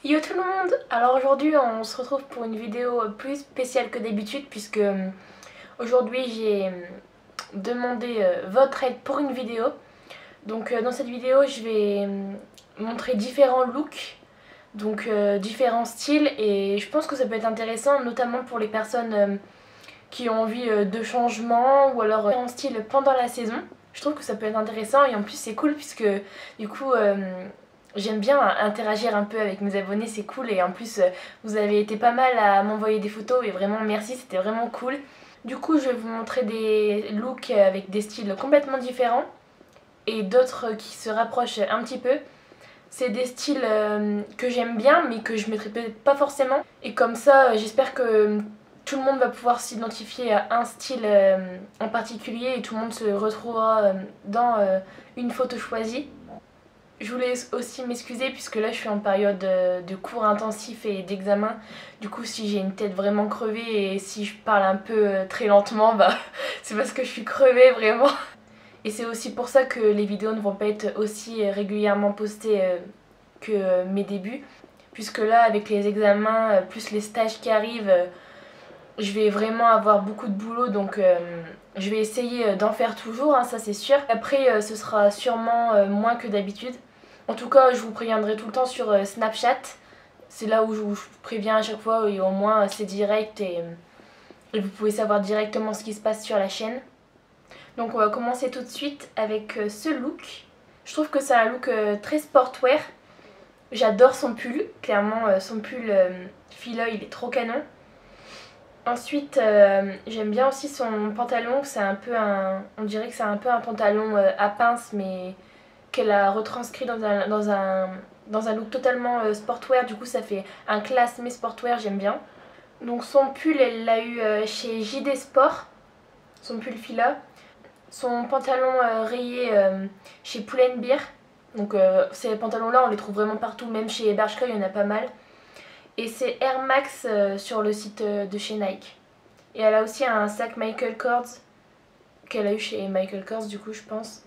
Yo tout le monde! Alors aujourd'hui on se retrouve pour une vidéo plus spéciale que d'habitude puisque aujourd'hui j'ai demandé votre aide pour une vidéo. Donc dans cette vidéo je vais montrer différents looks, donc différents styles, et je pense que ça peut être intéressant notamment pour les personnes qui ont envie de changement ou alors différents styles pendant la saison. Je trouve que ça peut être intéressant et en plus c'est cool puisque du coup j'aime bien interagir un peu avec mes abonnés, c'est cool, et en plus vous avez été pas mal à m'envoyer des photos et vraiment merci, c'était vraiment cool. Du coup je vais vous montrer des looks avec des styles complètement différents et d'autres qui se rapprochent un petit peu. C'est des styles que j'aime bien mais que je mettrai peut-être pas forcément, et comme ça j'espère que tout le monde va pouvoir s'identifier à un style en particulier et tout le monde se retrouvera dans une photo choisie. Je voulais aussi m'excuser puisque là je suis en période de cours intensifs et d'examen. Du coup si j'ai une tête vraiment crevée et si je parle un peu très lentement, bah c'est parce que je suis crevée vraiment. Et c'est aussi pour ça que les vidéos ne vont pas être aussi régulièrement postées que mes débuts. Puisque là avec les examens plus les stages qui arrivent, je vais vraiment avoir beaucoup de boulot, donc je vais essayer d'en faire toujours, hein, ça c'est sûr. Après ce sera sûrement moins que d'habitude. En tout cas je vous préviendrai tout le temps sur Snapchat. C'est là où je vous préviens à chaque fois, et au moins c'est direct et vous pouvez savoir directement ce qui se passe sur la chaîne. Donc on va commencer tout de suite avec ce look. Je trouve que c'est un look très sportwear. J'adore son pull, clairement son pull fila il est trop canon. Ensuite, j'aime bien aussi son pantalon, c'est un peu on dirait que c'est un peu un pantalon à pince, mais qu'elle a retranscrit dans un look totalement sportwear. Du coup ça fait un classe mais sportwear, j'aime bien. Donc son pull elle l'a eu chez JD Sport, son pull fila. Son pantalon rayé chez Pull&Bear. Donc ces pantalons là on les trouve vraiment partout, même chez Bershka il y en a pas mal. Et c'est Air Max sur le site de chez Nike. Et elle a aussi un sac Michael Kors qu'elle a eu chez Michael Kors du coup je pense.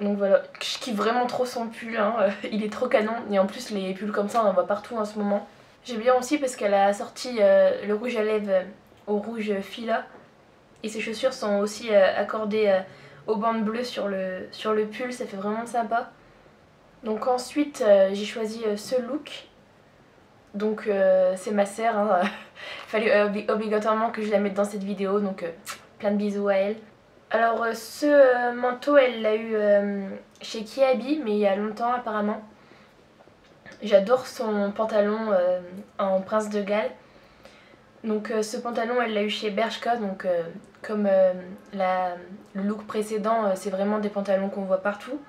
Donc voilà, je kiffe vraiment trop son pull, hein. Il est trop canon, et en plus les pulls comme ça on en voit partout en ce moment. J'aime bien aussi parce qu'elle a sorti le rouge à lèvres au rouge fila, et ses chaussures sont aussi accordées aux bandes bleues sur le pull, ça fait vraiment sympa. Donc ensuite j'ai choisi ce look. Donc c'est ma sœur, hein. Il fallait obligatoirement que je la mette dans cette vidéo, donc plein de bisous à elle. Alors ce manteau elle l'a eu chez Kiabi, mais il y a longtemps apparemment. J'adore son pantalon en Prince de Galles. Donc ce pantalon elle l'a eu chez Bershka, donc comme le look précédent, c'est vraiment des pantalons qu'on voit partout.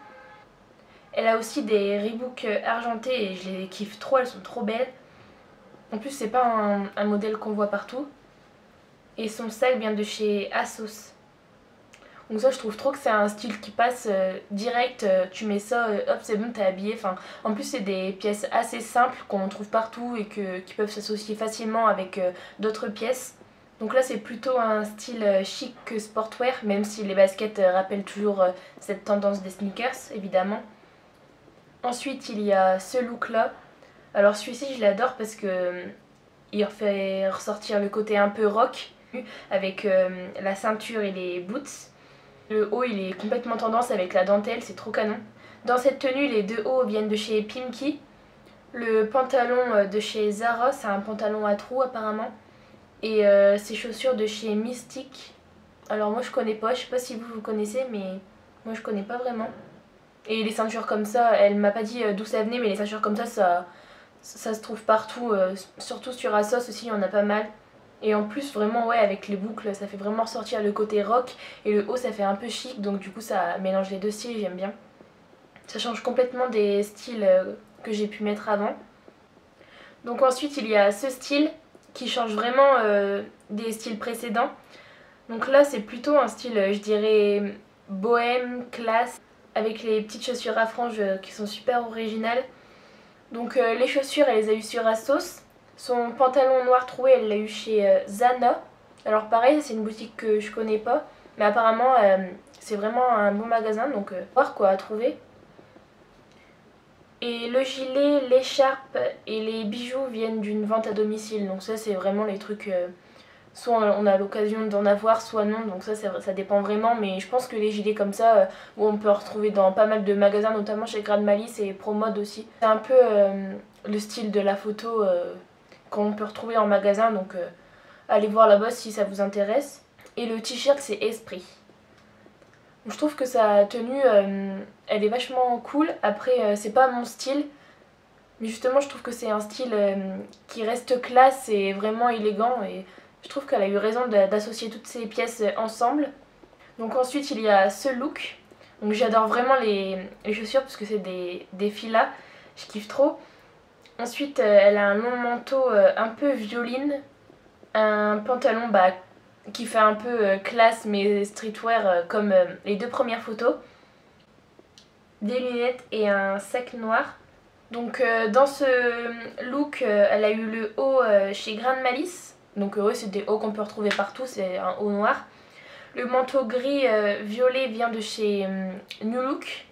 Elle a aussi des Reebok argentés et je les kiffe trop, elles sont trop belles. En plus c'est pas un modèle qu'on voit partout. Et son sac vient de chez ASOS. Donc ça je trouve trop que c'est un style qui passe direct, tu mets ça, hop c'est bon t'es habillé. Enfin, en plus c'est des pièces assez simples qu'on trouve partout et qui peuvent s'associer facilement avec d'autres pièces. Donc là c'est plutôt un style chic que sportwear, même si les baskets rappellent toujours cette tendance des sneakers évidemment. Ensuite il y a ce look là. Alors celui-ci je l'adore parce que il fait ressortir le côté un peu rock avec la ceinture et les boots. Le haut il est complètement tendance avec la dentelle, c'est trop canon. Dans cette tenue les deux hauts viennent de chez Pimki. Le pantalon de chez Zara, c'est un pantalon à trous apparemment. Et ses chaussures de chez Mystique. Alors moi je connais pas, je sais pas si vous connaissez, mais moi je connais pas vraiment. Et les ceintures comme ça, elle m'a pas dit d'où ça venait, mais les ceintures comme ça se trouve partout, surtout sur ASOS aussi il y en a pas mal. Et en plus vraiment ouais, avec les boucles ça fait vraiment ressortir le côté rock, et le haut ça fait un peu chic, donc du coup ça mélange les deux styles, j'aime bien. Ça change complètement des styles que j'ai pu mettre avant. Donc ensuite il y a ce style qui change vraiment des styles précédents. Donc là c'est plutôt un style je dirais bohème, classe, avec les petites chaussures à franges qui sont super originales. Donc les chaussures elle les a eues sur ASOS. Son pantalon noir troué elle l'a eu chez Zana. Alors pareil c'est une boutique que je connais pas, mais apparemment c'est vraiment un bon magasin, donc voir quoi à trouver. Et le gilet, l'écharpe et les bijoux viennent d'une vente à domicile. Donc ça c'est vraiment les trucs, soit on a l'occasion d'en avoir, soit non. Donc ça dépend vraiment. Mais je pense que les gilets comme ça, où on peut en retrouver dans pas mal de magasins, notamment chez Grand Malice et Promode aussi. C'est un peu le style de la photo qu'on peut retrouver en magasin. Donc allez voir là-bas si ça vous intéresse. Et le t-shirt c'est Esprit. Je trouve que sa tenue, elle est vachement cool. Après, c'est pas mon style. Mais justement, je trouve que c'est un style qui reste classe et vraiment élégant. Et je trouve qu'elle a eu raison d'associer toutes ces pièces ensemble. Donc ensuite, il y a ce look. Donc j'adore vraiment les chaussures parce que c'est des filas. Je kiffe trop. Ensuite, elle a un long manteau un peu violine. Un pantalon qui fait un peu classe mais streetwear comme les deux premières photos. Des lunettes et un sac noir. Donc dans ce look, elle a eu le haut chez Grand Malice. Donc ouais, c'est des hauts qu'on peut retrouver partout, c'est un haut noir. Le manteau gris violet vient de chez New Look.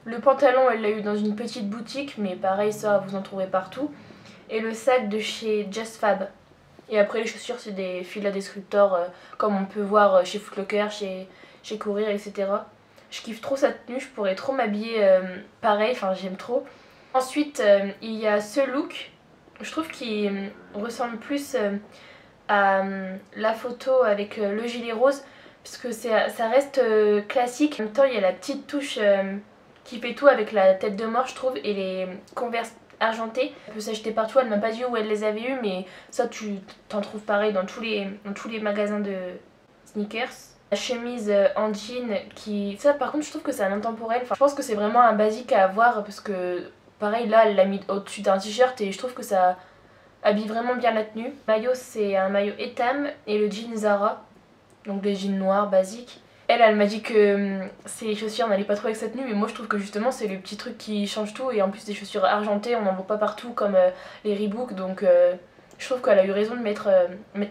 Le pantalon, elle l'a eu dans une petite boutique, mais pareil, ça vous en trouvez partout. Et le sac de chez Just Fab. Et après les chaussures c'est des fils à destructeurs comme on peut voir chez Foot Locker, chez Courir, etc. Je kiffe trop sa tenue, je pourrais trop m'habiller pareil, enfin j'aime trop. Ensuite il y a ce look, je trouve qu'il ressemble plus à la photo avec le gilet rose. Parce que ça reste classique, en même temps il y a la petite touche qui fait tout avec la tête de mort je trouve. Et les Converse argentées, elle peut s'acheter partout, elle m'a pas dit où elle les avait eues, mais ça tu t'en trouves pareil dans tous les magasins de sneakers. La chemise en jean ça par contre je trouve que c'est un intemporel, enfin, je pense que c'est vraiment un basique à avoir parce que pareil là elle l'a mis au-dessus d'un t-shirt et je trouve que ça habille vraiment bien la tenue. Le maillot c'est un maillot Etam et le jean Zara, donc des jeans noirs basiques. Elle m'a dit que ces chaussures n'allaient pas trop avec cette tenue, mais moi je trouve que justement c'est le petit truc qui change tout. Et en plus des chaussures argentées, on n'en voit pas partout comme les Reebok, donc je trouve qu'elle a eu raison de mettre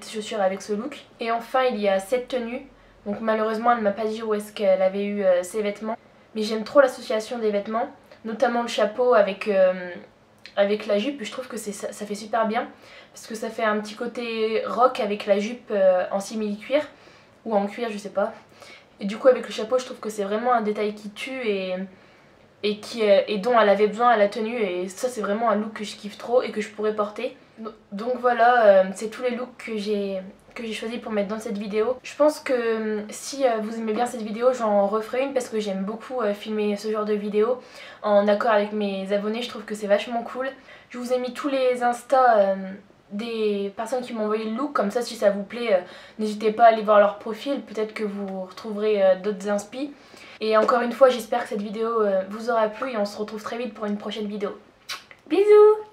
ses chaussures avec ce look. Et enfin il y a cette tenue, donc malheureusement elle m'a pas dit où est-ce qu'elle avait eu ses vêtements. Mais j'aime trop l'association des vêtements, notamment le chapeau avec la jupe, je trouve que ça fait super bien. Parce que ça fait un petit côté rock avec la jupe en simili-cuir, ou en cuir je sais pas. Et du coup avec le chapeau je trouve que c'est vraiment un détail qui tue et dont elle avait besoin à la tenue. Et ça c'est vraiment un look que je kiffe trop et que je pourrais porter. Donc voilà, c'est tous les looks que j'ai choisi pour mettre dans cette vidéo. Je pense que si vous aimez bien cette vidéo, j'en referai une parce que j'aime beaucoup filmer ce genre de vidéo en accord avec mes abonnés. Je trouve que c'est vachement cool. Je vous ai mis tous les Insta des personnes qui m'ont envoyé le look, comme ça si ça vous plaît n'hésitez pas à aller voir leur profil, peut-être que vous retrouverez d'autres inspi. Et encore une fois j'espère que cette vidéo vous aura plu et on se retrouve très vite pour une prochaine vidéo. Bisous!